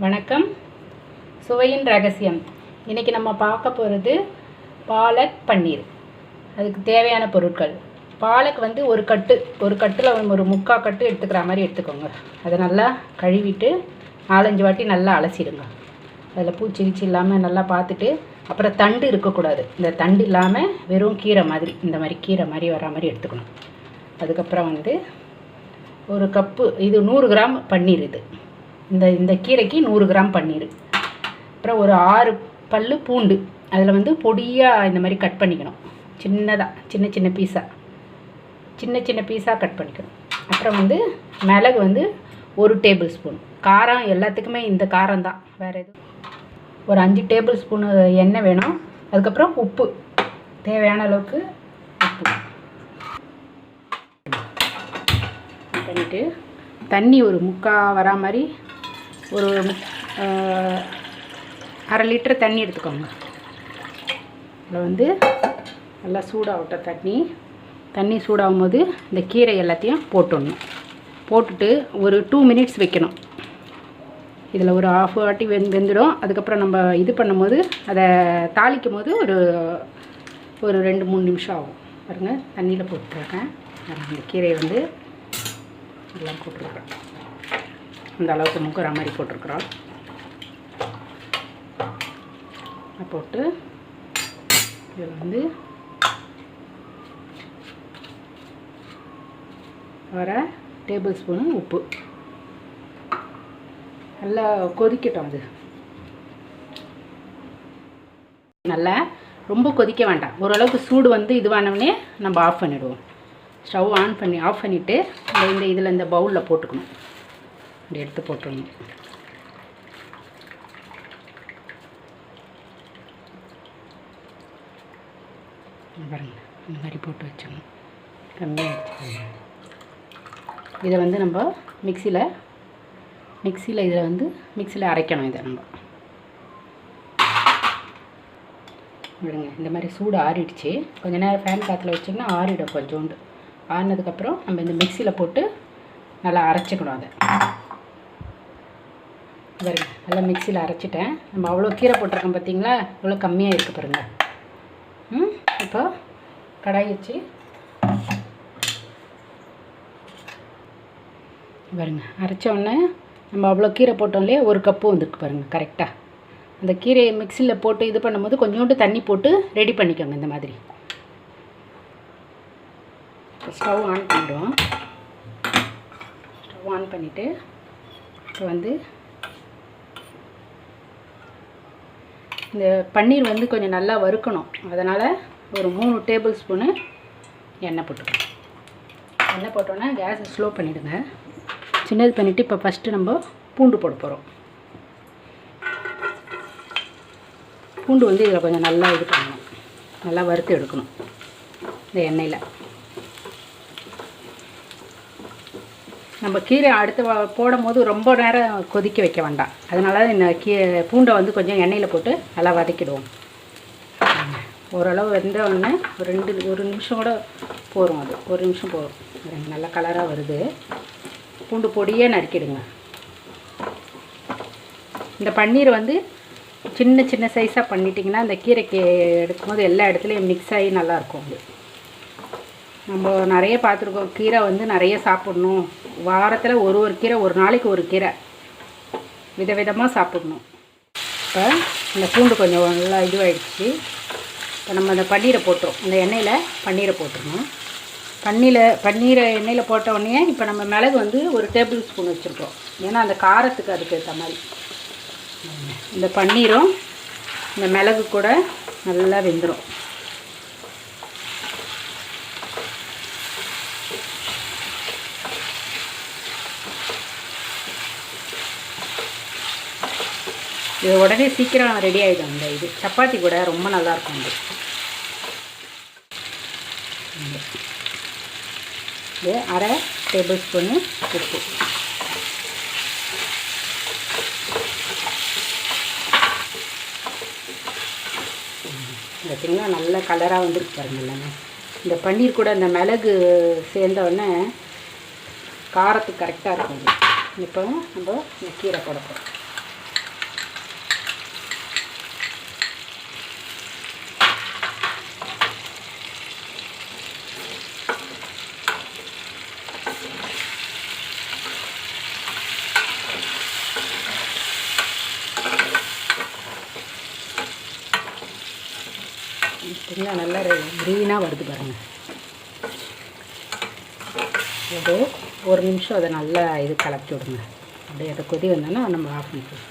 வணக்கம். சுவையின் ரகசியம். இன்றைக்கி நம்ம பார்க்க போகிறது பாலக் பன்னீர். அதுக்கு தேவையான பொருட்கள்: பாலக் வந்து ஒரு கட்டில் ஒரு முக்கால் கட்டு எடுத்துக்கிற மாதிரி எடுத்துக்கோங்க. அதை நல்லா கழுவிட்டு 4-5 வாட்டி நல்லா அலசிடுங்க. அதில் பூச்சி கீச்சி இல்லாமல் நல்லா பார்த்துட்டு, அப்புறம் தண்டு இருக்கக்கூடாது. இந்த தண்டு இல்லாமல் வெறும் கீரை மாதிரி, இந்த மாதிரி கீரை மாதிரி வர மாதிரி எடுத்துக்கணும். அதுக்கப்புறம் வந்து ஒரு கப்பு, இது 100 கிராம் பன்னீர். இது இந்த கீரைக்கு 100 கிராம் பன்னீர். அப்புறம் ஒரு 6 பல்லு பூண்டு, அதில் வந்து பொடியாக இந்த மாதிரி கட் பண்ணிக்கணும். சின்னதாக சின்ன சின்ன பீஸாக கட் பண்ணிக்கணும். அப்புறம் வந்து மிளகு வந்து 1 டேபிள் ஸ்பூன். காரம் எல்லாத்துக்குமே இந்த காரம் தான், வேறு எதுவும். ஒரு 5 டேபிள் ஸ்பூனு எண்ணெய் வேணும். அதுக்கப்புறம் உப்பு, தேவையான அளவுக்கு உப்பு பண்ணிவிட்டு, தண்ணி ஒரு முக்கால் வரா மாதிரி ஒரு 1/2 லிட்டர் தண்ணி எடுத்துக்கோங்க. அதில் வந்து நல்லா சூடாகட்டும். தண்ணி சூடாகும் போது இந்த கீரை எல்லாத்தையும் போட்டுடணும். போட்டுட்டு ஒரு 2 மினிட்ஸ் வைக்கணும். இதில் ஒரு 1/2 வாட்டி வெந்துடும். அதுக்கப்புறம் நம்ம இது பண்ணும்போது, அதை தாளிக்கும் போது ஒரு 2-3 நிமிஷம் ஆகும். பாருங்கள், தண்ணியில் போட்டுருக்கேன். இந்த கீரையை வந்து எல்லாம் போட்டுருக்கேன். இந்த அளவுக்கு முக்குற மாதிரி போட்டிருக்குறோம். போட்டு இதில் வந்து வர டேபிள் ஸ்பூனு உப்பு. நல்லா கொதிக்கட்டும். அது நல்லா ரொம்ப கொதிக்க வேண்டாம். ஓரளவுக்கு சூடு வந்து இதுவானவனே நம்ம ஆஃப் பண்ணிவிடுவோம். ஸ்டவ் ஆஃப் பண்ணிவிட்டு இதில் இந்த பவுலில் போட்டுக்கணும். இப்படி எடுத்து போட்டுடணும். பாருங்கள், இந்த மாதிரி போட்டு வச்சோம். கம்மியாக வச்சுக்கோங்க. இதை வந்து நம்ம மிக்சியில் அரைக்கணும். இதை நம்ம விடுங்க. இந்த மாதிரி சூடு ஆறிடுச்சு. கொஞ்சம் நேரம் ஃபேன் காற்றுல வச்சிங்கன்னா ஆறிடும். கொஞ்சோண்டு ஆறினதுக்கப்புறம் நம்ம இந்த மிக்சியில் போட்டு நல்லா அரைச்சிக்கணும். அதை பாருங்க, நல்லா மிக்சியில் அரைச்சிட்டேன். நம்ம அவ்வளோ கீரை போட்டிருக்கோம் பார்த்தீங்களா, இவ்வளோ கம்மியாக இருக்குது பாருங்கள். இப்போ கடாய் வச்சு பாருங்க, அரைச்ச உடனே நம்ம அவ்வளோ கீரை போட்டோம் இல்லையா, 1 கப்பு வந்துருக்கு பாருங்கள் கரெக்டாக. அந்த கீரையை மிக்சியில் போட்டு இது பண்ணும்போது கொஞ்சோண்டு தண்ணி போட்டு ரெடி பண்ணிக்கோங்க. இந்த மாதிரி ஸ்டவ் ஆன் பண்ணிவிடுவோம். ஸ்டவ் ஆன் பண்ணிவிட்டு இப்போ வந்து இந்த பன்னீர் வந்து கொஞ்சம் நல்லா வறுக்கணும். அதனால் ஒரு 3 டேபிள் ஸ்பூனு எண்ணெய் போட்டுக்கணும். எண்ணெய் போட்டோன்னா கேஸை ஸ்லோ பண்ணிவிடுங்க. சின்னது பண்ணிவிட்டு இப்போ ஃபஸ்ட்டு நம்ம பூண்டு போட போகிறோம். பூண்டு வந்து இதில் கொஞ்சம் நல்லா இது பண்ணணும், நல்லா வறுத்து எடுக்கணும் இந்த எண்ணெயில். நம்ம கீரை அடுத்து போடும் போது ரொம்ப நேரம் கொதிக்க வைக்க வேண்டாம். அதனால இந்த பூண்டை வந்து கொஞ்சம் எண்ணெயில் போட்டு நல்லா வதக்கிடுவோம். ஓரளவு வெந்த உடனே ஒரு நிமிஷம் கூட போகும். அது 1 நிமிஷம் போகும். நல்லா கலராக வருது. பூண்டு பொடியே நறுக்கிடுங்க. இந்த பன்னீர் வந்து சின்ன சின்ன சைஸாக பண்ணிட்டிங்கன்னா அந்த கீரைக்கு எடுக்கும்போது எல்லா இடத்துலையும் மிக்ஸ் ஆகி நல்லாயிருக்கும். அது நம்ம நிறைய பார்த்துருக்கோம். கீரை வந்து நிறைய சாப்பிட்ணும். வாரத்தில் ஒரு கீரை, ஒரு நாளைக்கு ஒரு கீரை விதவிதமாக சாப்பிடணும். இப்போ இந்த பூண்டு கொஞ்சம் நல்லா இதுவாகிடுச்சு. இப்போ நம்ம அந்த பன்னீரை போட்டுரும். இந்த எண்ணெயில் பன்னீரை போட்டுருணும். பன்னீரை எண்ணெயில் போட்ட உடனே இப்போ நம்ம மிளகு வந்து 1 டேபிள் ஸ்பூன் வச்சுருக்கோம். ஏன்னா அந்த காரத்துக்கு அதுக்கு ஏற்ற மாதிரி. இந்த பன்னீரும் இந்த மிளகு கூட நல்லா வெந்துடும். இது உடனே சீக்கிரம் ரெடி ஆகிடும். இது சப்பாத்தி கூட ரொம்ப நல்லாயிருக்கும். இது 1/2 டேபிள் ஸ்பூனு உப்பு. பார்த்திங்கன்னா நல்ல கலராக வந்துருக்கு பாருங்கள் எல்லாமே. இந்த பன்னீர் கூட இந்த மிளகு சேர்ந்தோடனே காரத்துக்கு கரெக்டாக இருக்கும். இப்போ நம்ம இந்த கீரை போட போகிறோம். பார்த்தீங்களா நல்லா க்ரீனாக வருது பாருங்கள். ஒரு நிமிஷம் அதை நல்லா இது கலக்கி விடுங்க. அப்படியே அதை கொதி வந்தோன்னா நம்ம ஆஃப் பண்ணிக்கலாம்.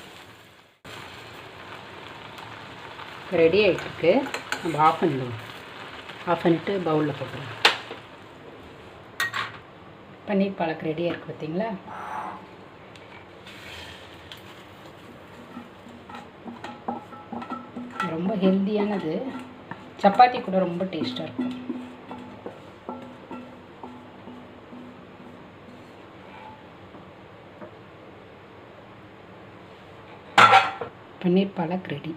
ரெடி ஆகிட்டுருக்கு. நம்ம ஆஃப் பண்ணிடுவோம். ஆஃப் பண்ணிவிட்டு பவுலில் போட்டுருவோம். பன்னீர் பாலக் ரெடியாக இருக்குது பார்த்தீங்களா. ரொம்ப ஹெல்த்தியானது. சப்பாத்தி கூட ரொம்ப டேஸ்ட்டாக இருக்கும். பன்னீர் பாலக் ரெடி.